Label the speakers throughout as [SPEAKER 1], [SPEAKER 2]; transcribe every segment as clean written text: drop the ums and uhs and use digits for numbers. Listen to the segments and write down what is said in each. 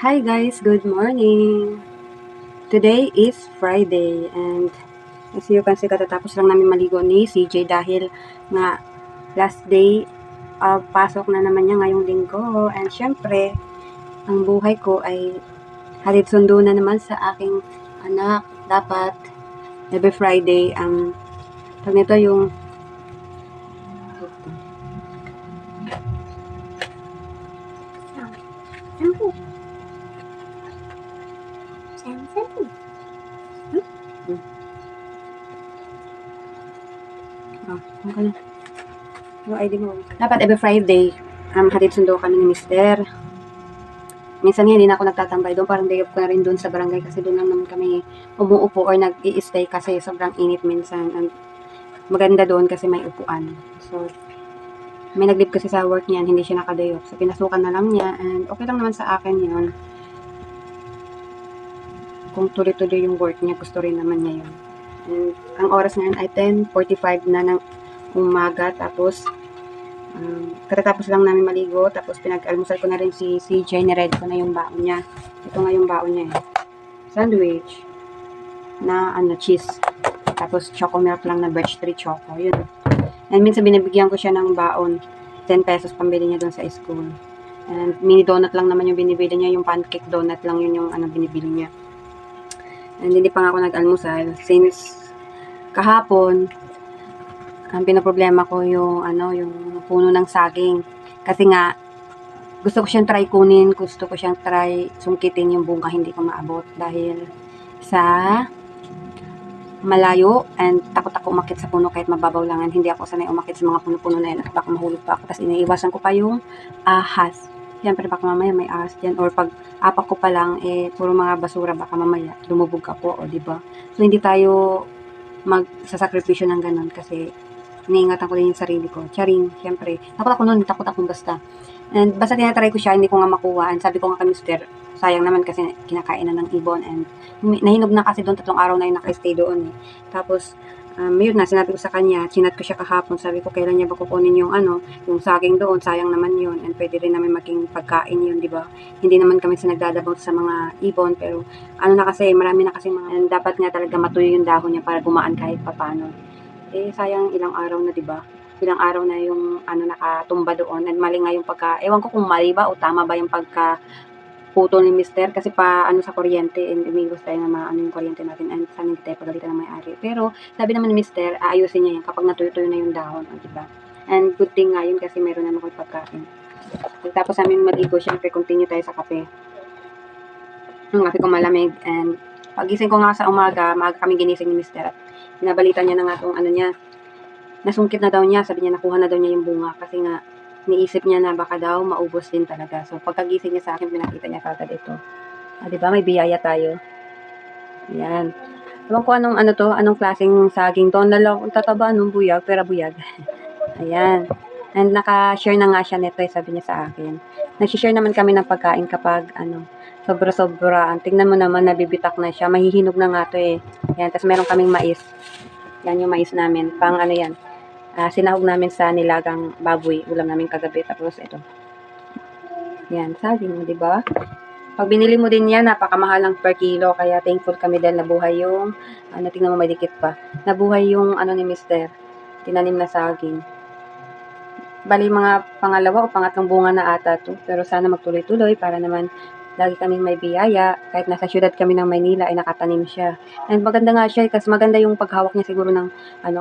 [SPEAKER 1] Hi guys, good morning. Today is Friday and as you can see katatapos lang namin maligo ni CJ dahil nga last day pasok na naman niya ngayong linggo and syempre ang buhay ko ay hatid sundo na naman sa aking anak. Dapat every Friday ang pag nito yung okay na. Yung ID mo. Dapat every Friday, hatid sundo kami ni Mister. Minsan hindi na ako nagtatambay doon, parang day off ko na rin doon sa barangay kasi doon lang naman kami umuupo or nag-i-stay kasi sobrang init minsan. And maganda doon kasi may upuan. So, may nag-leave kasi sa work niyan, hindi siya naka-day off. So, pinasukan na lang niya and okay lang naman sa akin yun. Kung tuloy-tuloy yung work niya, gusto rin naman niya yun. And ang oras ngayon ay 10:45 na ng umaga. Tapos, katatapos lang namin maligo. Tapos, pinag-almusal ko na rin si CJ. Niready ko na yung baon niya. Ito nga yung baon niya eh. Sandwich na cheese. Tapos, choco milk lang na birch tree choco. Yun. And minsan binibigyan ko siya ng baon. 10 pesos pambili niya doon sa school. And mini donut lang naman yung binibili niya. Yung pancake donut lang yun yung binibili niya. And hindi pa nga ako nag-almusal since kahapon ang pinaproblema ko yung yung puno ng saging kasi nga gusto ko siyang try kunin, gusto ko siyang try sungkitin yung bunga, hindi ko maabot dahil sa malayo and takot ako umakit sa puno kahit mababaw lang. And hindi ako sanay umakit sa mga puno-puno na yun at baka mahulog pa ako. Tapos iniiwasan ko pa yung ahas. Siyempre baka mamaya may ahas dyan or pag apak ko pa lang puro mga basura, baka mamaya lumubog ako o diba. So hindi tayo magsasakripisyo ng ganun kasi iniingatan ko din yung sarili ko. Charing, siyempre. Takot ako nun, takot akong basta. And basta tinatry ko siya, hindi ko nga makuha. And sabi ko nga kay Mister, sayang naman kasi kinakain na ng ibon. And nahinog na kasi doon, 3 araw na yung naka-stay doon. Tapos, yun na, sinabi ko sa kanya, chinat ko siya kahapon. Sabi ko, kailan niya ba kukunin yung yung saging doon, sayang naman yun. And pwede rin namin maging pagkain yun, di ba? Hindi naman kami sinagdadabot sa mga ibon, pero na kasi, marami na kasi mga, and dapat nga talaga matuyo yung dahon niya para gumaan kahit papano. Sayang ilang araw na, 'di ba? Ilang araw na yung nakatumba doon and mali nga yung ewan ko kung mali ba o tama ba yung putol ni Mister kasi sa kuryente and umigos tayo na yung kuryente natin and sana hindi tayo pagalitan ng may-ari. Pero sabi naman ni Mister, aayusin niya yan kapag natuyo-tuyo na yung dahon, 'di ba? And good thing nga yun kasi meron naman akong pagkain. Tapos namin maligo, syempre continue tayo sa kape. Yung kape ko malamig and pagising ko nga sa umaga, maaga kami ginising ni Mister at binabalita niya na nga kung niya, nasungkit na daw niya, sabi niya nakuha na daw niya yung bunga kasi nga niisip niya na baka daw maubos din talaga. So pagkagising niya sa akin, pinakita niya kagad ito. Di ba may biyaya tayo? Ayan. Ewan ko anong klaseng saging to. Tataba nung buyag, pero buyag. Ayan. And naka-share na nga siya nito, sabi niya sa akin. Nag-share naman kami ng pagkain kapag sobra-sobra. Tingnan mo naman, nabibitak na siya. Mahihinog na nga to eh. Ayan, tapos meron kaming mais. Yan yung mais namin. Pang yan. Sinahog namin sa nilagang baboy. Ulam namin kagabi. Tapos ito. Yan, saging mo, di ba? Pag binili mo din yan, napakamahal lang per kilo. Kaya thankful kami dahil nabuhay yung, tingnan mo may dikit pa. Nabuhay yung ni Mister. Tinanim na saging. Bali mga pangalawa o pangatlong bunga na ata to. Pero sana magtuloy-tuloy para naman lagi kaming may biyaya. Kahit nasa syudad kami ng Maynila ay nakatanim siya. And maganda nga siya kasi maganda yung paghawak niya siguro ng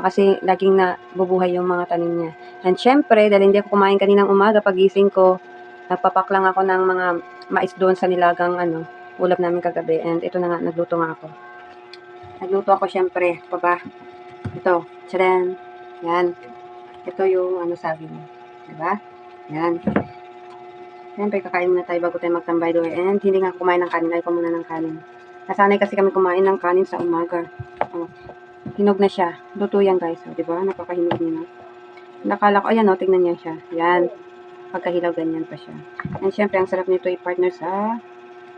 [SPEAKER 1] kasi laging nabubuhay yung mga tanim niya. And syempre, dahil hindi ako kumain kaninang umaga, pagising ko, nagpapak lang ako ng mga mais doon sa nilagang ulam namin kagabi. And ito na nga, nagluto nga ako. Nagluto ako syempre. Pa ba? Ito. Tcharan. Yan. Ito yung saging. Diba? Yan. Siyempre, kakain muna tayo bago tayo magtambay doon. And hindi nga kumain ng kanin. Ayaw ko muna ng kanin. Nasanay kasi kami kumain ng kanin sa umaga. Hinog na siya. Luto yan guys. Diba? Napakahinog niya na. Nakala ko, ayan tignan niya siya. Yan. Pagkahilaw, ganyan pa siya. And syempre, ang sarap nito i-partner sa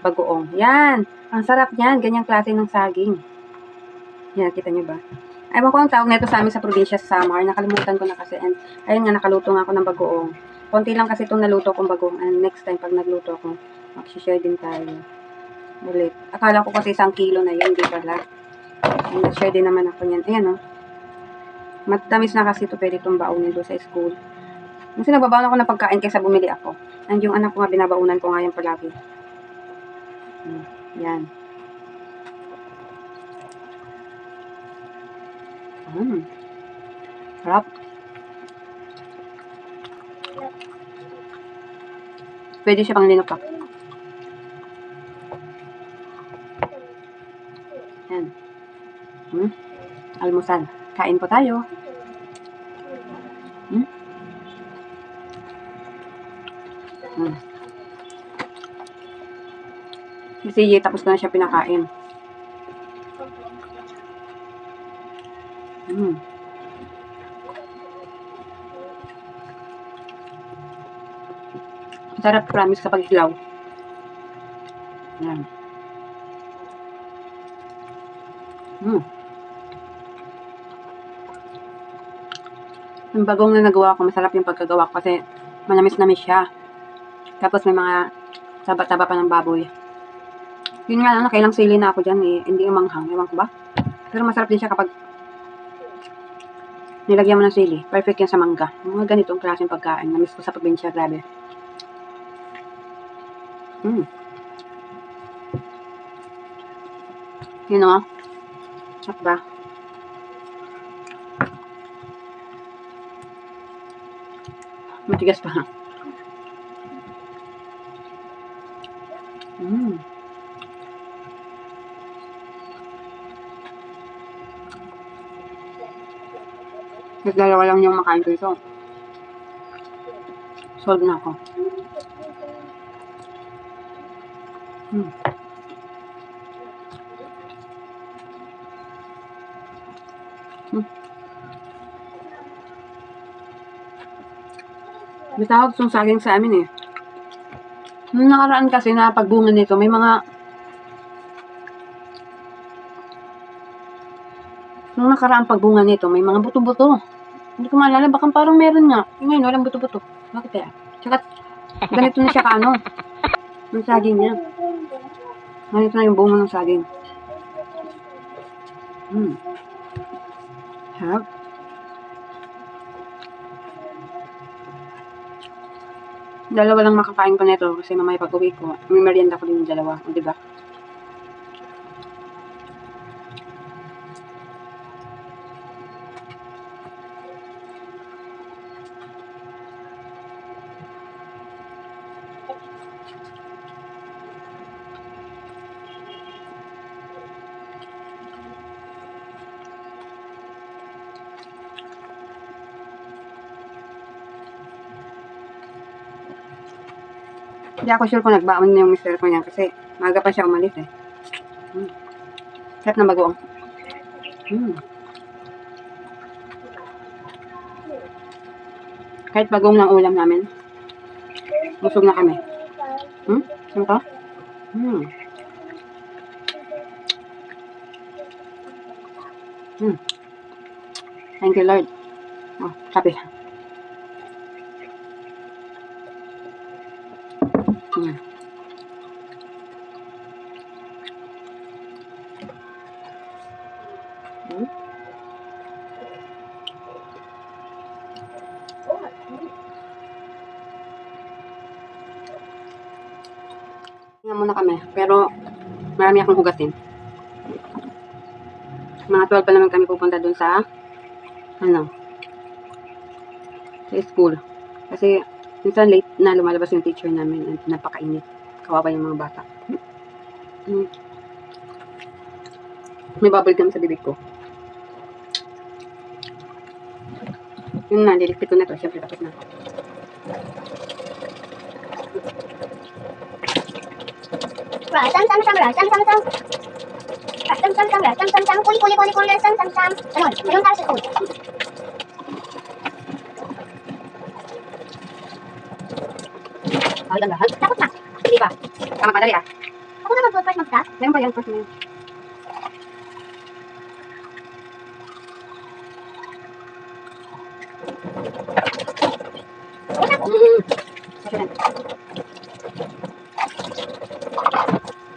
[SPEAKER 1] bagoong. Yan! Ang sarap niyan. Ganyang klase ng saging. Yan, kita niyo ba? Ewan ko ang tawag nito sa amin sa probinsya sa Samar. Nakalimutan ko na kasi. And ayun nga, nakaluto nga ako ng bagoong. Konti lang kasi itong naluto kong bagoong. And next time, pag nagluto ako, Mag-share din tayo. Ulit. Akala ko kasi 1 kilo na yun, hindi pala. Share din naman ako niyan. Ayan, oh. Matamis na kasi ito, pwede itong baunin doon sa school. Kasi nagbabaon ako ng pagkain kaysa bumili ako. And yung anak ko nga, binabaunan ko nga yan palagi. Yan. Sarap. Pwede siya pang linupak. Yan. Almusal. Kain po tayo. Kasi tapos ko na siya pinakain. Sarap, promise, kapag hilaw. Yan. Yung bagong na nagawa ko, masarap yung pagkagawa ko kasi manamis-namis siya. Tapos may mga taba-taba pa ng baboy. Yun nga lang, nakailang sili na ako dyan eh. Hindi yung manghang, ewan ko ba? Pero masarap din siya kapag nilagyan mo ng sili. Perfect yan sa mangga. Mga ganitong klaseng pagkain. Namiss ko sa probinsya, grabe. Yun o. Sarap ba? Matigas pa. Dalawa lang yung makain ko ito. Solve na ako. May tawag itong saging sa amin eh. Nung nakaraan kasi na pagbunga nito, may mga buto-buto. Hindi ko maalala, baka parang meron nga. Ngayon, walang buto-buto. Bakit kaya? Tsaka, ganito na siya kaano. Yung saging niya. Ganito na yung bunga ng saging. Sarap. Dalawa lang makakain ko nito kasi mamaya pag-uwi ko, may merienda ko din yung dalawa. O, diba? Hindi ako sure kung nagbaon niya yung mister ko niyan kasi maaga pa siya umalis eh. Sarap na bagoong. Kahit bagoong ng ulam namin, busog na kami. Ano ka? Thank you, Lord. Oh, kape. Nga muna kami, pero marami akong hugasin. Mga 12 pa naman kami pupunta dun sa sa school. Kasi minsan late na lumalabas yung teacher namin at napakainit. Kawawa yung mga bata. May bubble gum sa bibig ko. Yun na, lilikpit ko na to. Siyempre tapos na.
[SPEAKER 2] Ayun tayo sa code.
[SPEAKER 1] Ang lahat?
[SPEAKER 2] Tapos na.
[SPEAKER 1] Hindi pa. Tama madali ah.
[SPEAKER 2] Ako na mag-first mag-start.
[SPEAKER 1] Meron pa yan first na yun.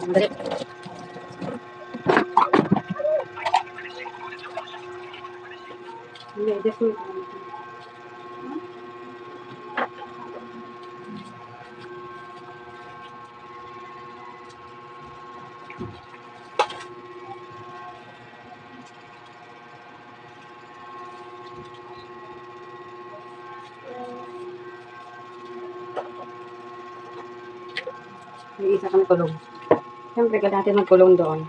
[SPEAKER 1] Dali. Hindi, just wait. May isa kami kulong. Siyempre, kailangan natin magkulong doon.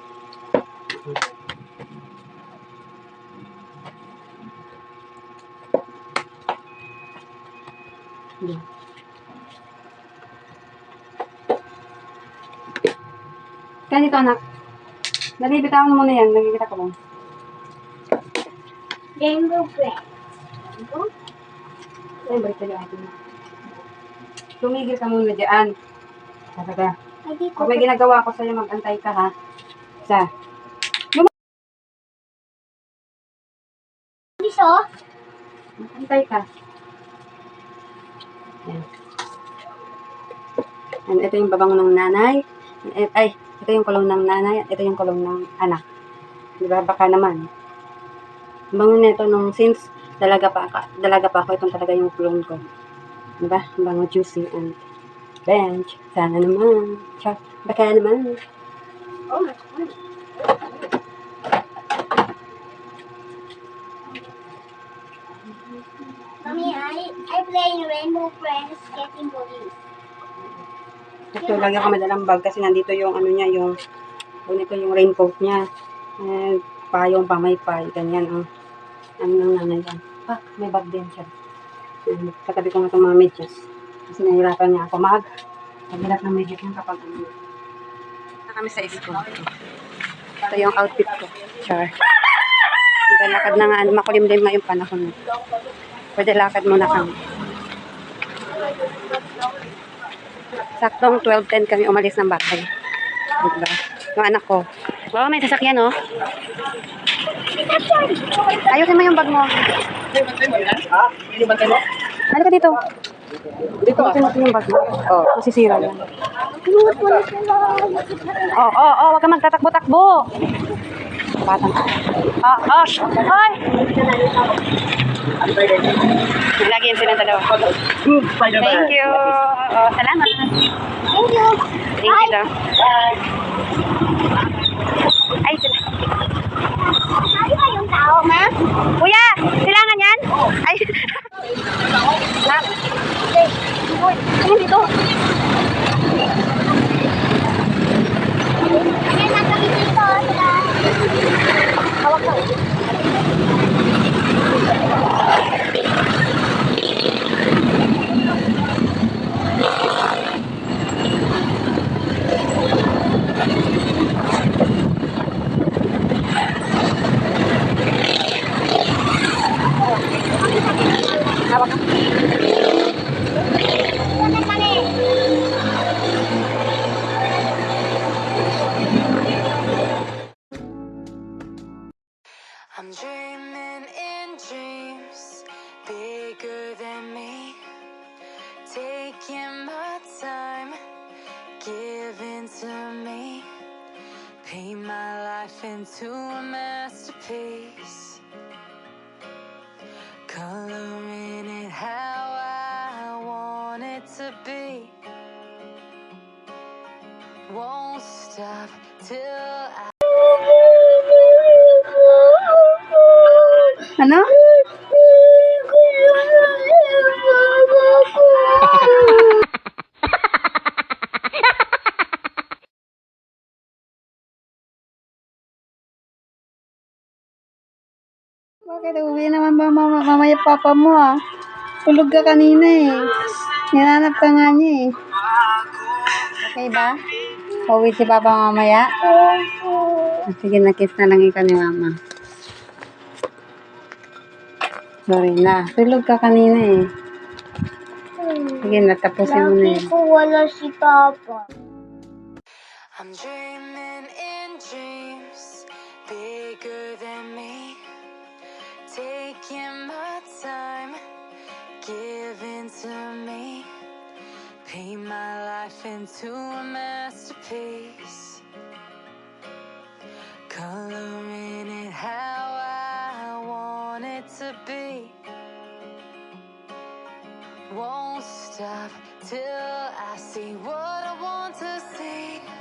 [SPEAKER 1] Yan. Kaya dito, anak. Dali, bitawan mo muna yan. Nagkikita ko lang.
[SPEAKER 2] Rainbow bread.
[SPEAKER 1] Ay, balik tayo atin. Tumigil ka muna dyan. Talaga.
[SPEAKER 2] Ay, di ko.
[SPEAKER 1] Kung may ginagawa ko sa'yo, mag-antay ka, ha? Isa.
[SPEAKER 2] Biso?
[SPEAKER 1] Mag-antay ka. Yan. And ito yung babang ng nanay. Ay, ito yung kulong ng nanay. Ito yung kulong ng anak. Diba? Baka naman. Bango nito nung since dalaga pa ako, itong talaga yung kulong ko. Diba? Bango, juicy, and bench. Sana naman. Baka naman.
[SPEAKER 2] Oh my God. Mommy, I play Rainbow Friends Skating Police.
[SPEAKER 1] Ito, lagi ako madalang bag kasi nandito yung ano niya, yung raincoat niya. Payong pamaypay, ganyan, oh. Ano nang nanay yan. May bag din siya. Katabi ko nga itong mga medyas. Kasi nahirapan niya ako maghilat ng medyas niya kapag ano. Na kami sa school. Ito yung outfit ko. Char. Lakad na nga, makulimlim nga yung panahon. Pwede lakad muna kami. Saktong 12:10 kami umalis ng bahay. Diba? Yung anak ko. Wow, may sasakyan, oh. Ayusin mo yung bag mo. Ano ka dito? Dito ka. Ayusin mo yung bag mo. Oh, masisira yan. Wag ka magtatakbo-takbo. Batang. Hoy! Lagi yan silang dalawa. Thank you. Salamat.
[SPEAKER 2] Thank you.
[SPEAKER 1] Thank you daw. Ay, sila.
[SPEAKER 2] Ay, ba yung tao, ma?
[SPEAKER 1] Kuya, silangan yan? Ay. Ma'am. Uy, ayun dito.
[SPEAKER 2] Ayan, nasa dito sila.
[SPEAKER 1] Hawak ka. Hawak ka.
[SPEAKER 2] Sana kami.
[SPEAKER 3] I'm dreaming in dreams bigger than me, taking my time, giving to me, paint my life into a masterpiece, coloring it how I want it to be, won't stop till I
[SPEAKER 1] Ano? Bakit uwi naman ba mamaya papa mo ah? Tulog ka kanina eh. Hinanap ka nga niya eh. Okay ba? Uwi si papa mamaya? Sige, na-kiss na lang ikaw ni mama. Sorry na. Tulog ka kanina eh. Sige, natapusin mo na
[SPEAKER 2] Lagi
[SPEAKER 1] yan.
[SPEAKER 2] ko wala si Papa.
[SPEAKER 3] I'm dreaming in dreams bigger than me, taking my time, giving to me, paint my life into a masterpiece, be. Won't stop till I see what I want to see.